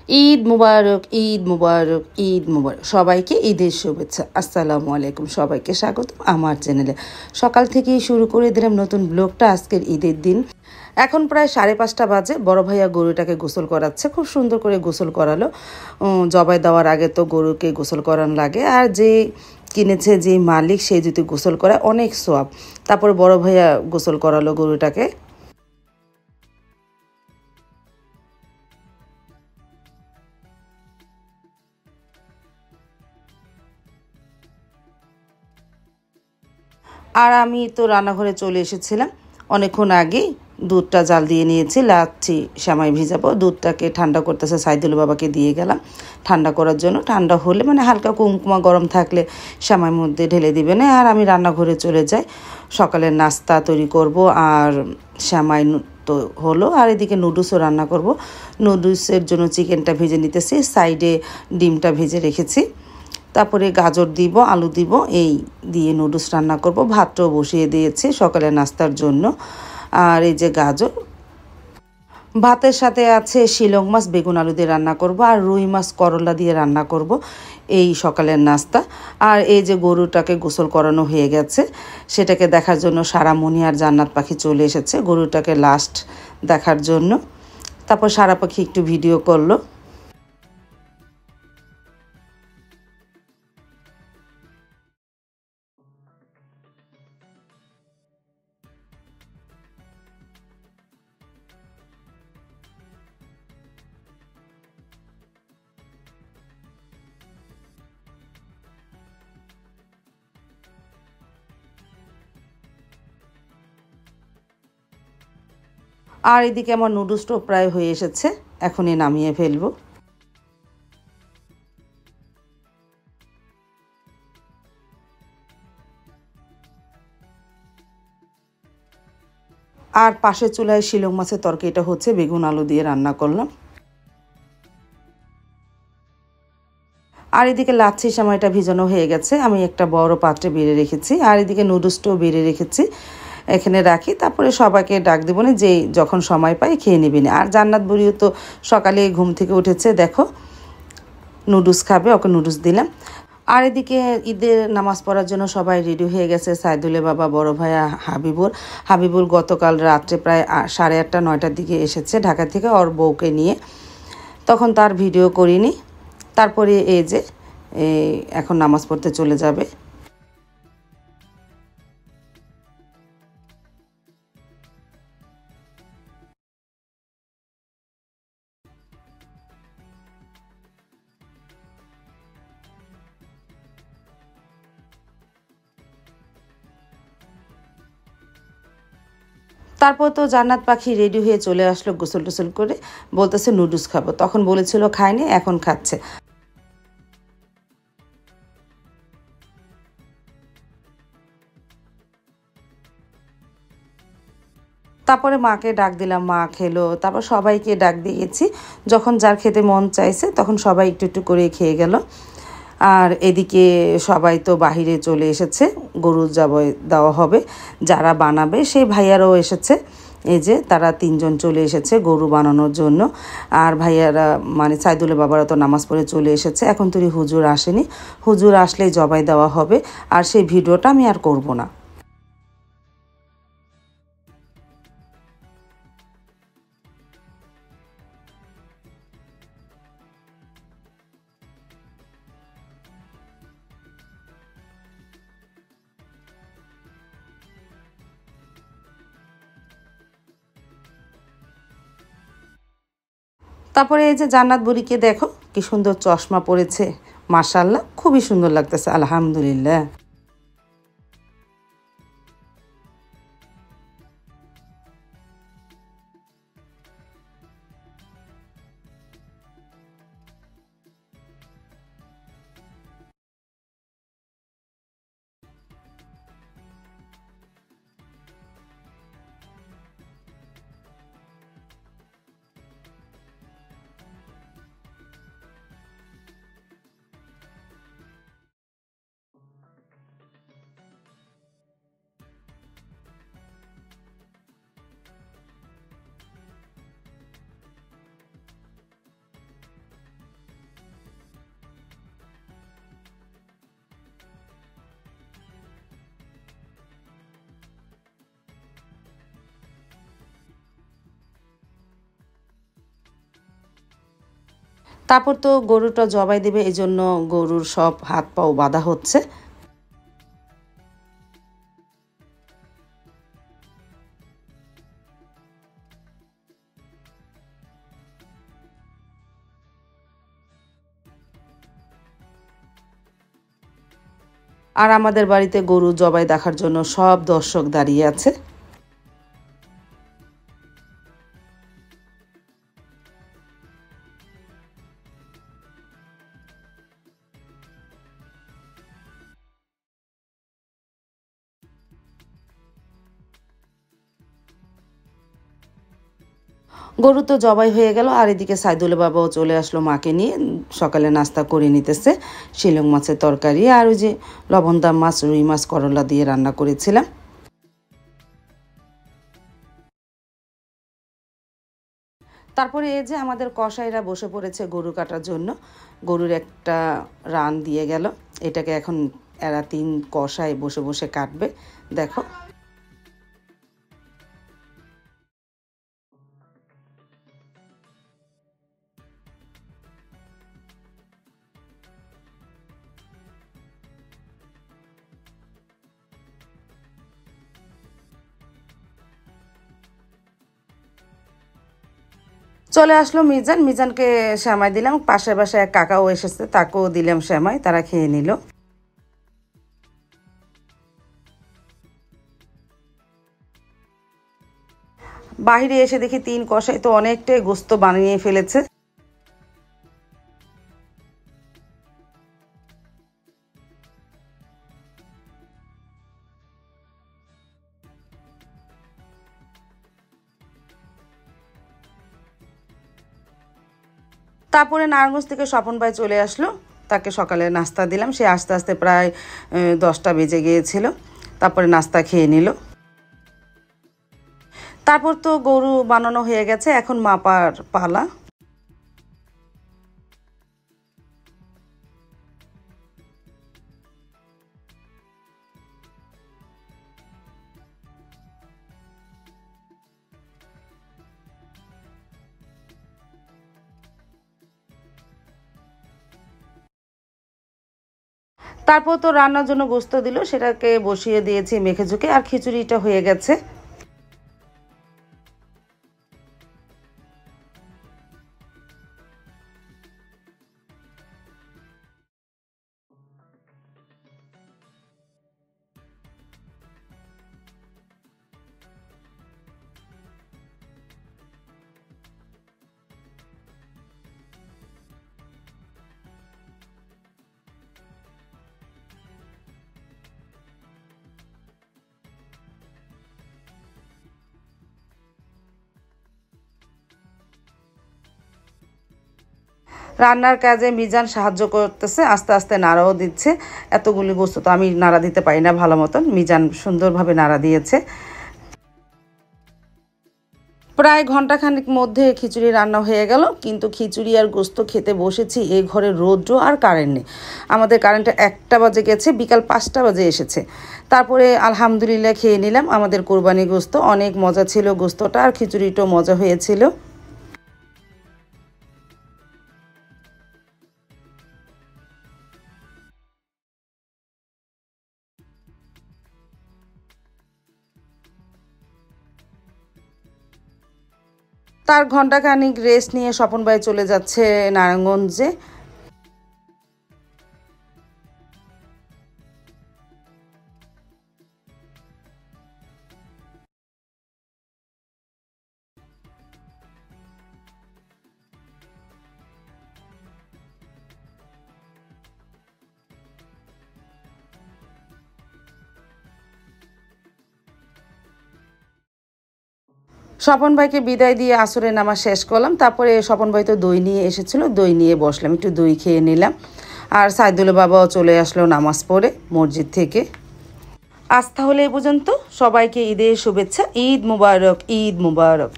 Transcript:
ঈদ মুবারক, ঈদ মুবারক, ঈদ মুবারক। সবাইকে ঈদের শুভেচ্ছা। আসসালামু আলাইকুম। সবাইকে স্বাগত আমার চ্যানেলে। সকাল থেকেই শুরু করে দিলাম নতুন ব্লগটা। আজকের ঈদের দিন, এখন প্রায় 5:30 বাজে। বড় ভাইয়া গরুটাকে গোসল করাচ্ছে, খুব সুন্দর করে গোসল করালো। জবাই দেওয়ার আগে তো গরুকে গোসল করানো লাগে, আর যে কিনেছে যে মালিক সে যদি গোসল করায় অনেক সোয়াব। তারপর বড় ভাইয়া গোসল করালো গরুটাকে। আর আমি তো রান্নাঘরে চলে এসেছিলাম অনেকক্ষণ আগেই। দুধটা জাল দিয়ে নিয়েছি, লাচ্ছি সেমাই ভিজাবো। দুধটাকে ঠান্ডা করতেছে, সাইদুল বাবাকে দিয়ে গেলাম ঠান্ডা করার জন্য। ঠান্ডা হলে মানে হালকা কুমকুমা গরম থাকলে সেমাইয়ের মধ্যে ঢেলে দিবে না। আর আমি রান্নাঘরে চলে যাই, সকালের নাস্তা তৈরি করব। আর সেমাই তো হলো, আর এদিকে নুডলসও রান্না করব। নুডলসের জন্য চিকেনটা ভেজে নিতেছি, সাইডে ডিমটা ভেজে রেখেছি। তারপরে গাজর দিব, আলু দিব, এই দিয়ে নুডলস রান্না করব। ভাতটাও বসিয়ে দিয়েছি সকালে নাস্তার জন্য। আর এই যে গাজর, ভাতের সাথে আছে শিলং মাছ, বেগুন আলু দিয়ে রান্না করব, আর রুই মাছ করলা দিয়ে রান্না করব, এই সকালের নাস্তা। আর এই যে গরুটাকে গোসল করানো হয়ে গেছে, সেটাকে দেখার জন্য সারামণি আর জান্নাত পাখি চলে এসেছে গরুটাকে লাস্ট দেখার জন্য। তারপর সারা পাখি একটু ভিডিও করলো। আর এদিকে আমার নুডলসটাও প্রায় হয়ে এসেছে, এখনই নামিয়ে ফেলবো। আর পাশের চুলায় শিলং মাছের তরকারিটা হচ্ছে, বেগুন আলু দিয়ে রান্না করলাম। আর এদিকে লাচ্ছি সেমাইটা ভিজানো হয়ে গেছে, আমি একটা বড় পাত্রে বেড়ে রেখেছি। আর এদিকে নুডলসটাও বেড়ে রেখেছি, এখানে রাখি। তারপরে সবাইকে ডাক দেবো না, যে যখন সময় পাই খেয়ে নেবেন। আর জান্নাত বুড়িও তো সকালে ঘুম থেকে উঠেছে, দেখো নুডলস খাবে, ওকে নুডলস দিলাম। আর এদিকে ঈদের নামাজ পড়ার জন্য সবাই রেডি হয়ে গেছে। সাইদুলের বাবা, বড় ভাইয়া হাবিবুল গতকাল রাত্রে প্রায় 8:30 9টার দিকে এসেছে ঢাকা থেকে ওর বউকে নিয়ে, তখন তার ভিডিও করিনি। তারপরে এই যে এখন নামাজ পড়তে চলে যাবে। তারপর তো জান্নাত পাখি রেডি হয়ে চলে আসলো গোসল টোসল করে, বলতেছে নুডলস খাবো। তখন বলেছিল খায়নি, এখন খাচ্ছে। তারপরে মাকে ডাক দিলাম, মা খেলো। তারপর সবাইকে ডাক দিয়েছি, যখন যার খেতে মন চাইছে তখন সবাই একটু একটু করে খেয়ে গেল। আর এদিকে সবাই তো বাহিরে চলে এসেছে, গরু জবাই দেওয়া হবে। যারা বানাবে সেই ভাইয়ারাও এসেছে, এই যে তারা 3জন চলে এসেছে গরু বানানোর জন্য। আর ভাইয়ারা মানে সাইদুলের বাবারা তো নামাজ পড়ে চলে এসেছে, এখন তো হুজুর আসেনি। হুজুর আসলেই জবাই দেওয়া হবে, আর সেই ভিডিওটা আমি আর করব না। তারপরে এই যে জান্নাত বুড়িকে দেখো কি সুন্দর চশমা পরেছে, মাশাআল্লাহ খুবই সুন্দর লাগতেছে, আলহামদুলিল্লাহ। তারপর তো গরুটা জবাই দেবে, এই জন্য গরুর সব হাত পাও বাঁধা হচ্ছে। আর আমাদের বাড়িতে গরু জবাই দেখার জন্য সব দর্শক দাঁড়িয়ে আছে। গরু তো জবাই হয়ে গেল, আর এদিকে সাইদুলের বাবাও চলে আসলো মাকে নিয়ে। সকালে নাস্তা করে নিতেছে শিলং মাছের তরকারি, আর ওই যে লবণদা মাছ, রুই মাছ, করলা দিয়ে রান্না করেছিলাম। তারপরে এই যে আমাদের কসাইরা বসে পড়েছে গরু কাটার জন্য। গরুর একটা রান দিয়ে গেল, এটাকে এখন এরা 3 কসাই বসে বসে কাটবে। দেখো, চলে আসলো মিজান। মিজানকে সেমাই দিলাম, পাশের বাসায় এক কাকাও এসেছে, তাকেও দিলাম সেমাই, তারা খেয়ে নিল। বাহিরে এসে দেখি 3 কসাই তো অনেকটাই গোস্ত বানিয়ে ফেলেছে। তারপরে নারায়ণগঞ্জ থেকে স্বপন ভাই চলে আসলো, তাকে সকালে নাস্তা দিলাম। সে আস্তে আস্তে প্রায় 10টা বেজে গিয়েছিল। তারপরে নাস্তা খেয়ে নিল। তারপর তো গরু বানানো হয়ে গেছে, এখন মাপার পালা। তারপর তো রান্নার জন্য গোস্ত দিল, সেটাকে বসিয়ে দিয়েছি মেখে ঝুঁকে, আর খিচুড়িটা হয়ে গেছে। রান্নার কাজে মিজান সাহায্য করতেছে, আস্তে আস্তে নাড়াও দিচ্ছে। এতগুলি গোস্ত তো আমি নাড়া দিতে পারি না ভালো মতন, মিজান সুন্দরভাবে নাড়া দিয়েছে। প্রায় ঘন্টাখানেক মধ্যে খিচুড়ি রান্না হয়ে গেল, কিন্তু খিচুড়ি আর গোস্ত খেতে বসেছি, এই ঘরে রৌদ্র আর কারেন্ট নেই। আমাদের কারেন্টটা 1টা বাজে গেছে, বিকাল 5টা বাজে এসেছে। তারপরে আলহামদুলিল্লাহ খেয়ে নিলাম আমাদের কোরবানি গোস্ত। অনেক মজা ছিল গোস্তটা, আর খিচুড়িটাও মজা হয়েছিল। তার ঘন্টাখানিক রেস্ট নিয়ে স্বপন ভাই চলে যাচ্ছে নারায়ণগঞ্জে। স্বপন ভাইকে বিদায় দিয়ে আসরের নামাজ শেষ করলাম। তারপরে স্বপন ভাই তো দই নিয়ে এসেছিল, দই নিয়ে বসলাম, একটু দই খেয়ে নিলাম। আর সাইদুল বাবাও চলে আসলো নামাজ পড়ে মসজিদ থেকে। আজ তাহলে এই পর্যন্ত। সবাইকে ঈদের শুভেচ্ছা। ঈদ মুবারক, ঈদ মুবারক।